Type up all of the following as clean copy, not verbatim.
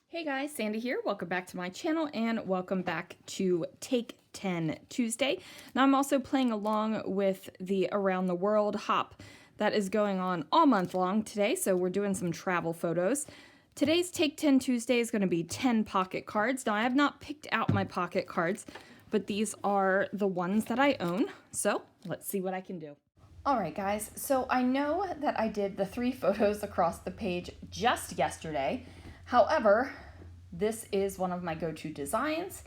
Hey guys, Sandy here. Welcome back to my channel and welcome back to Take 10 Tuesday. Now I'm also playing along with the Around the World hop that is going on all month long today, so we're doing some travel photos. Today's Take 10 Tuesday is going to be 10 pocket cards. Now I have not picked out my pocket cards, but these are the ones that I own, so let's see what I can do. Alright guys, so I know that I did the 3 photos across the page just yesterday. However, this is one of my go-to designs,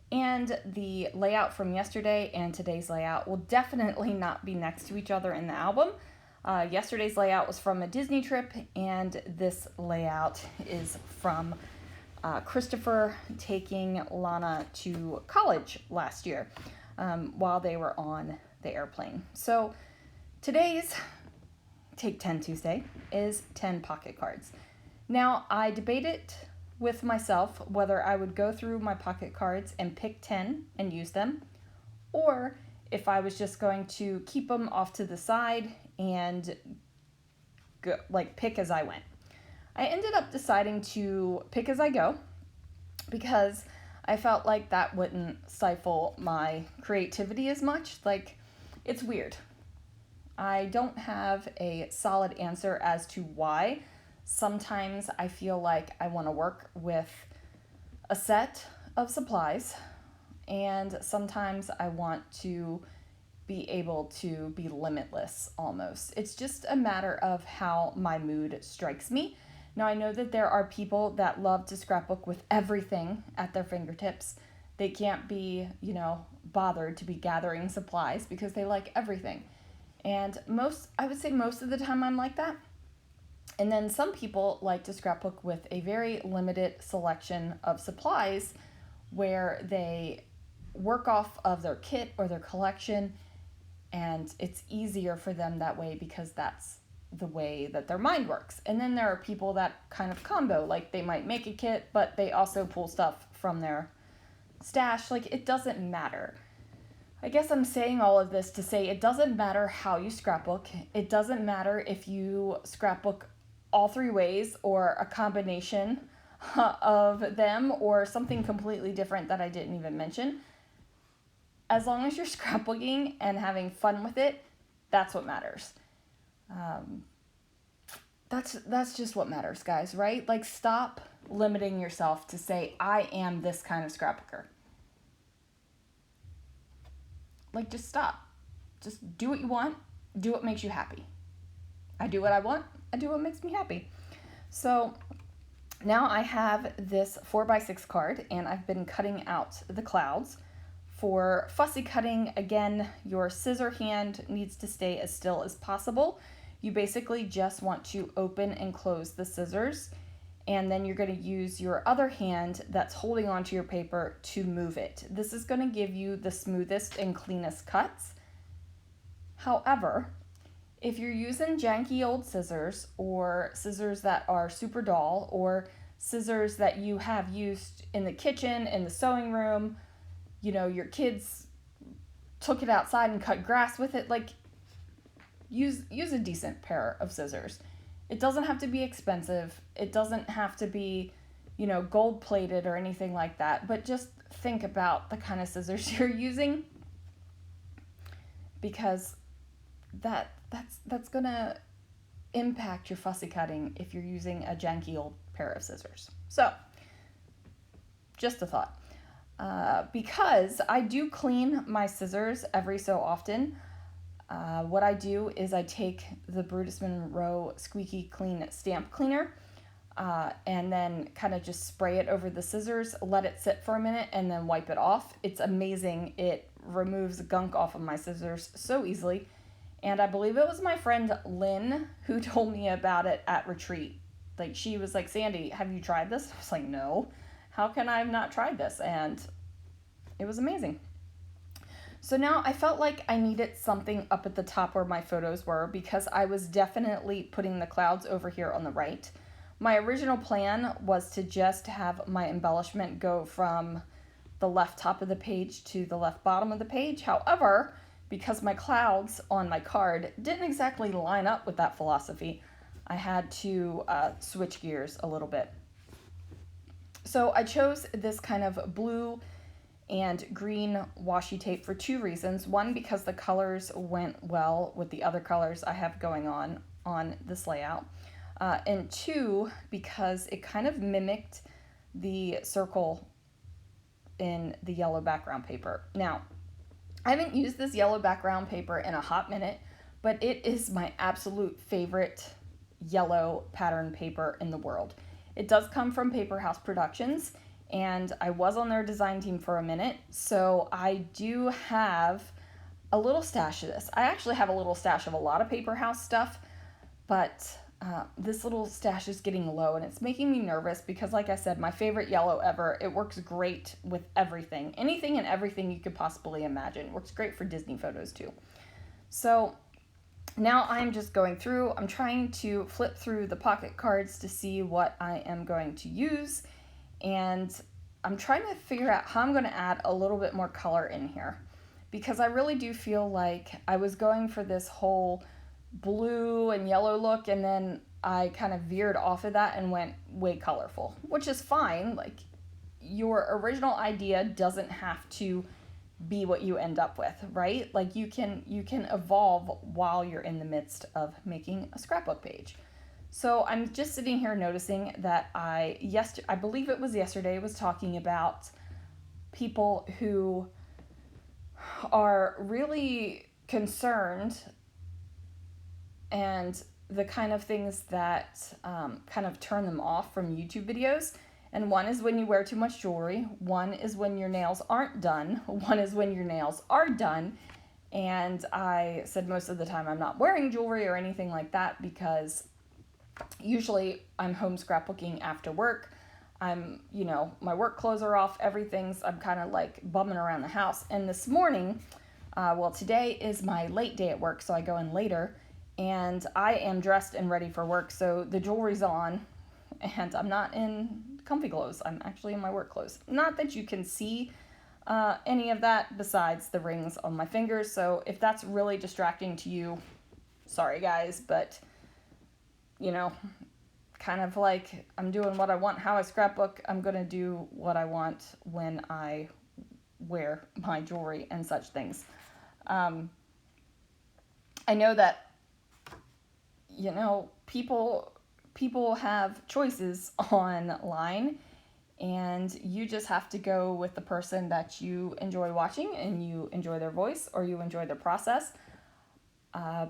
and the layout from yesterday and today's layout will definitely not be next to each other in the album. Yesterday's layout was from a Disney trip, and this layout is from Christopher taking Lana to college last year while they were on the airplane. So today's Take 10 Tuesday is 10 pocket cards. Now, I debated with myself whether I would go through my pocket cards and pick 10 and use them, or if I was just going to keep them off to the side and go, pick as I went. I ended up deciding to pick as I go because I felt like that wouldn't stifle my creativity as much. It's weird. I don't have a solid answer as to why. Sometimes I feel like I want to work with a set of supplies, and sometimes I want to be able to be limitless almost. It's just a matter of how my mood strikes me. Now I know that there are people that love to scrapbook with everything at their fingertips. They can't be, bothered to be gathering supplies because they like everything. And I would say most of the time I'm like that. And then some people like to scrapbook with a very limited selection of supplies where they work off of their kit or their collection, and it's easier for them that way because that's the way that their mind works. And then there are people that kind of combo, like they might make a kit, but they also pull stuff from their stash. It doesn't matter. I guess I'm saying all of this to say it doesn't matter how you scrapbook. It doesn't matter if you scrapbook all 3 ways or a combination of them or something completely different that I didn't even mention. As long as you're scrapbooking and having fun with it, that's what matters. That's just what matters, guys, right? Stop limiting yourself to say, I am this kind of scrapbooker. Just stop. Just do what you want. Do what makes you happy. I do what I want. I do what makes me happy. So now I have this 4x6 card, and I've been cutting out the clouds. For fussy cutting, again, your scissor hand needs to stay as still as possible. You basically just want to open and close the scissors, and then you're going to use your other hand that's holding onto your paper to move it. This is going to give you the smoothest and cleanest cuts. However, if you're using janky old scissors or scissors that are super dull or scissors that you have used in the kitchen, in the sewing room, your kids took it outside and cut grass with it, use a decent pair of scissors. It doesn't have to be expensive. It doesn't have to be, gold plated or anything like that, but just think about the kind of scissors you're using, because that's gonna impact your fussy cutting if you're using a janky old pair of scissors. So, just a thought. Because I do clean my scissors every so often, what I do is I take the Brutus Monroe Squeaky Clean Stamp Cleaner and then kind of just spray it over the scissors, let it sit for a minute, and then wipe it off. It's amazing. It removes gunk off of my scissors so easily. And I believe it was my friend Blinn who told me about it at retreat. She was like, Sandy, have you tried this? I was like, no. How can I have not tried this? And it was amazing. So now I felt like I needed something up at the top where my photos were, because I was definitely putting the clouds over here on the right. My original plan was to just have my embellishment go from the left top of the page to the left bottom of the page. However, because my clouds on my card didn't exactly line up with that philosophy, I had to switch gears a little bit. So I chose this kind of blue and green washi tape for two reasons. One, because the colors went well with the other colors I have going on this layout. And two, because it kind of mimicked the circle in the yellow background paper. Now, I haven't used this yellow background paper in a hot minute, but it is my absolute favorite yellow pattern paper in the world. It does come from Paper House Productions, and I was on their design team for a minute, so I do have a little stash of this. I actually have a little stash of a lot of Paper House stuff, but this little stash is getting low, and it's making me nervous because, like I said, my favorite yellow ever. It works great with everything. Anything and everything you could possibly imagine. It works great for Disney photos too. So now I'm just going through. I'm trying to flip through the pocket cards to see what I am going to use, and I'm trying to figure out how I'm going to add a little bit more color in here, because I really do feel like I was going for this whole blue and yellow look, and then I kind of veered off of that and went way colorful, which is fine. Like, your original idea doesn't have to be what you end up with, right? Like, you can evolve while you're in the midst of making a scrapbook page. So I'm just sitting here noticing that I believe it was yesterday, was talking about people who are really concerned and the kind of things that kind of turn them off from YouTube videos. And one is when you wear too much jewelry. One is when your nails aren't done. One is when your nails are done. And I said most of the time I'm not wearing jewelry or anything like that, because usually I'm home scrapbooking after work. I'm, my work clothes are off, I'm kind of like bumming around the house. And this morning, today is my late day at work, so I go in later, and I am dressed and ready for work. So the jewelry's on, and I'm not in comfy clothes. I'm actually in my work clothes. Not that you can see any of that besides the rings on my fingers. So if that's really distracting to you, sorry guys, but kind of like I'm doing what I want, how I scrapbook. I'm going to do what I want when I wear my jewelry and such things. I know that, people have choices online, and you just have to go with the person that you enjoy watching and you enjoy their voice or you enjoy their process.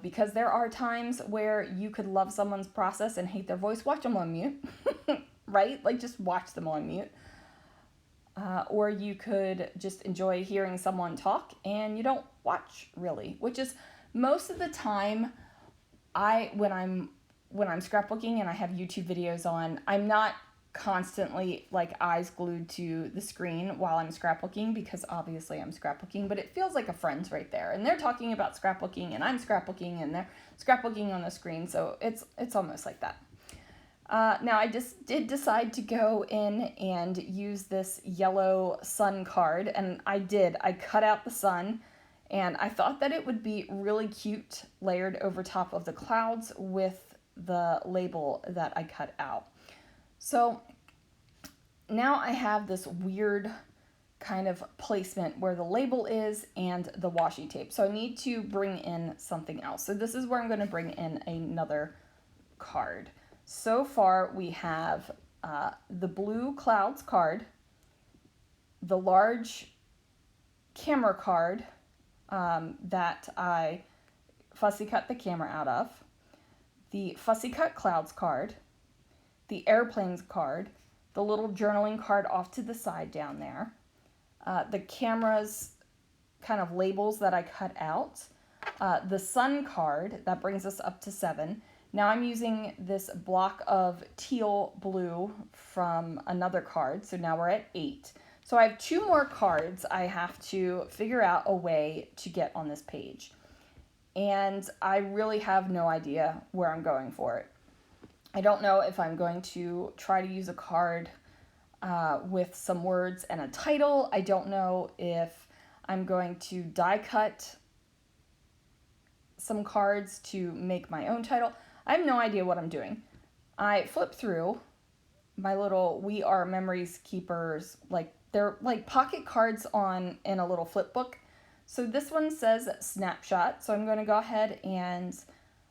Because there are times where you could love someone's process and hate their voice. Watch them on mute, right? Like, just watch them on mute. Or you could just enjoy hearing someone talk and you don't watch, really, which is most of the time. When I'm scrapbooking and I have YouTube videos on, I'm not constantly like eyes glued to the screen while I'm scrapbooking, because obviously I'm scrapbooking, but it feels like a friend's right there, and they're talking about scrapbooking and I'm scrapbooking and they're scrapbooking on the screen, so it's almost like that. Now I just did decide to go in and use this yellow sun card, and I cut out the sun, and I thought that it would be really cute layered over top of the clouds with the label that I cut out. So now I have this weird kind of placement where the label is and the washi tape. So I need to bring in something else. So this is where I'm going to bring in another card. So far we have the blue clouds card, the large camera card that I fussy cut the camera out of, the fussy cut clouds card, the airplanes card, the little journaling card off to the side down there, the camera's kind of labels that I cut out, the sun card, that brings us up to 7. Now I'm using this block of teal blue from another card, so now we're at 8. So I have 2 more cards I have to figure out a way to get on this page. And I really have no idea where I'm going for it. I don't know if I'm going to try to use a card with some words and a title. I don't know if I'm going to die cut some cards to make my own title. I have no idea what I'm doing. I flip through my little We Are Memories Keepers, like they're like pocket cards in a little flip book. So this one says Snapshot. So I'm going to go ahead and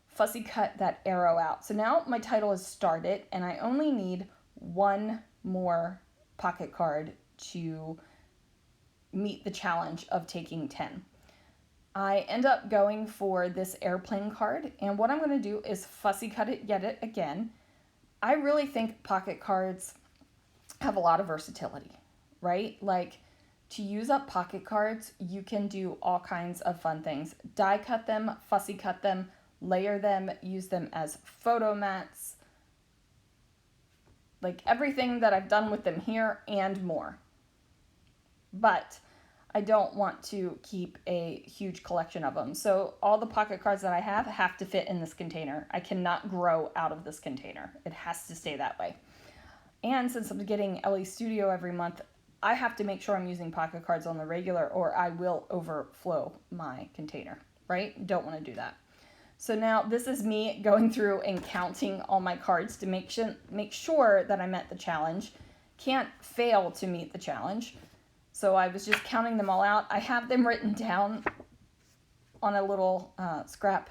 fussy cut that arrow out. So now my title is started and I only need one more pocket card to meet the challenge of taking 10. I end up going for this airplane card, and what I'm going to do is fussy cut it yet again. I really think pocket cards have a lot of versatility, right? Like, to use up pocket cards, you can do all kinds of fun things. Die cut them, fussy cut them, layer them, use them as photo mats, like everything that I've done with them here and more. But I don't want to keep a huge collection of them. So all the pocket cards that I have to fit in this container. I cannot grow out of this container. It has to stay that way. And since I'm getting LE Studio every month, I have to make sure I'm using pocket cards on the regular or I will overflow my container, right? Don't want to do that. So now this is me going through and counting all my cards to make sure that I met the challenge. Can't fail to meet the challenge. So I was just counting them all out. I have them written down on a little scrap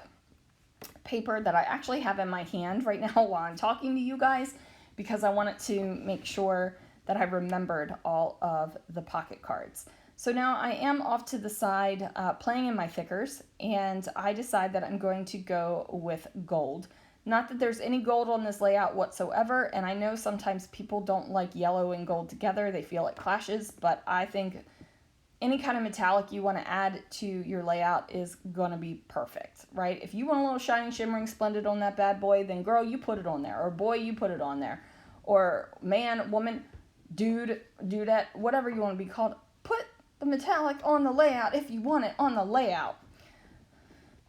paper that I actually have in my hand right now while I'm talking to you guys, because I wanted to make sure that I remembered all of the pocket cards. So now I am off to the side playing in my thickers, and I decide that I'm going to go with gold. Not that there's any gold on this layout whatsoever, and I know sometimes people don't like yellow and gold together. They feel it clashes, but I think any kind of metallic you want to add to your layout is going to be perfect, right? If you want a little shining, shimmering, splendid on that bad boy, then girl, you put it on there, or boy, you put it on there, or man, woman, dude, dudette, whatever you want to be called, put the metallic on the layout if you want it on the layout.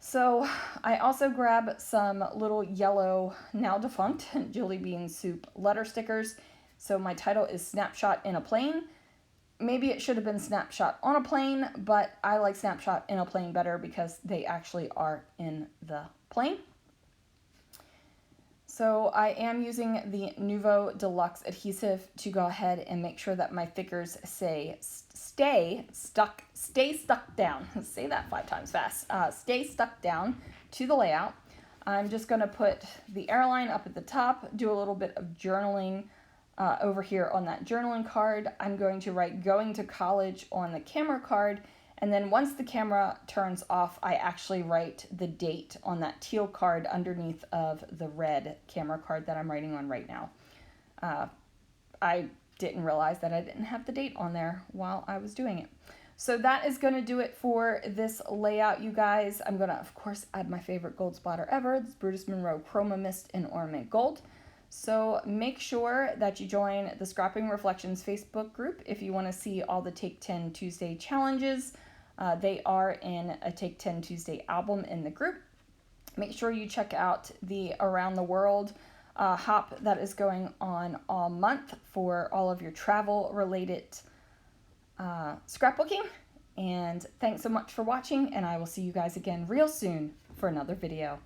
So I also grab some little yellow, now defunct, Jelly Bean Soup letter stickers. So my title is Snapshot in a Plane. Maybe it should have been Snapshot on a Plane, but I like Snapshot in a Plane better because they actually are in the plane. So I am using the Nuvo Deluxe adhesive to go ahead and make sure that my thickers stay stuck down. Say that 5 times fast. Stay stuck down to the layout. I'm just going to put the airline up at the top, do a little bit of journaling over here on that journaling card. I'm going to write going to college on the camera card. And then once the camera turns off, I actually write the date on that teal card underneath of the red camera card that I'm writing on right now. I didn't realize that I didn't have the date on there while I was doing it. So that is going to do it for this layout, you guys. I'm going to, of course, add my favorite gold splatter ever, this Brutus Monroe Chroma Mist in Ornament Gold. So make sure that you join the Scrapping Reflections Facebook group if you want to see all the Take 10 Tuesday challenges. They are in a Take 10 Tuesday album in the group. Make sure you check out the Around the World hop that is going on all month for all of your travel related scrapbooking. And thanks so much for watching, and I will see you guys again real soon for another video.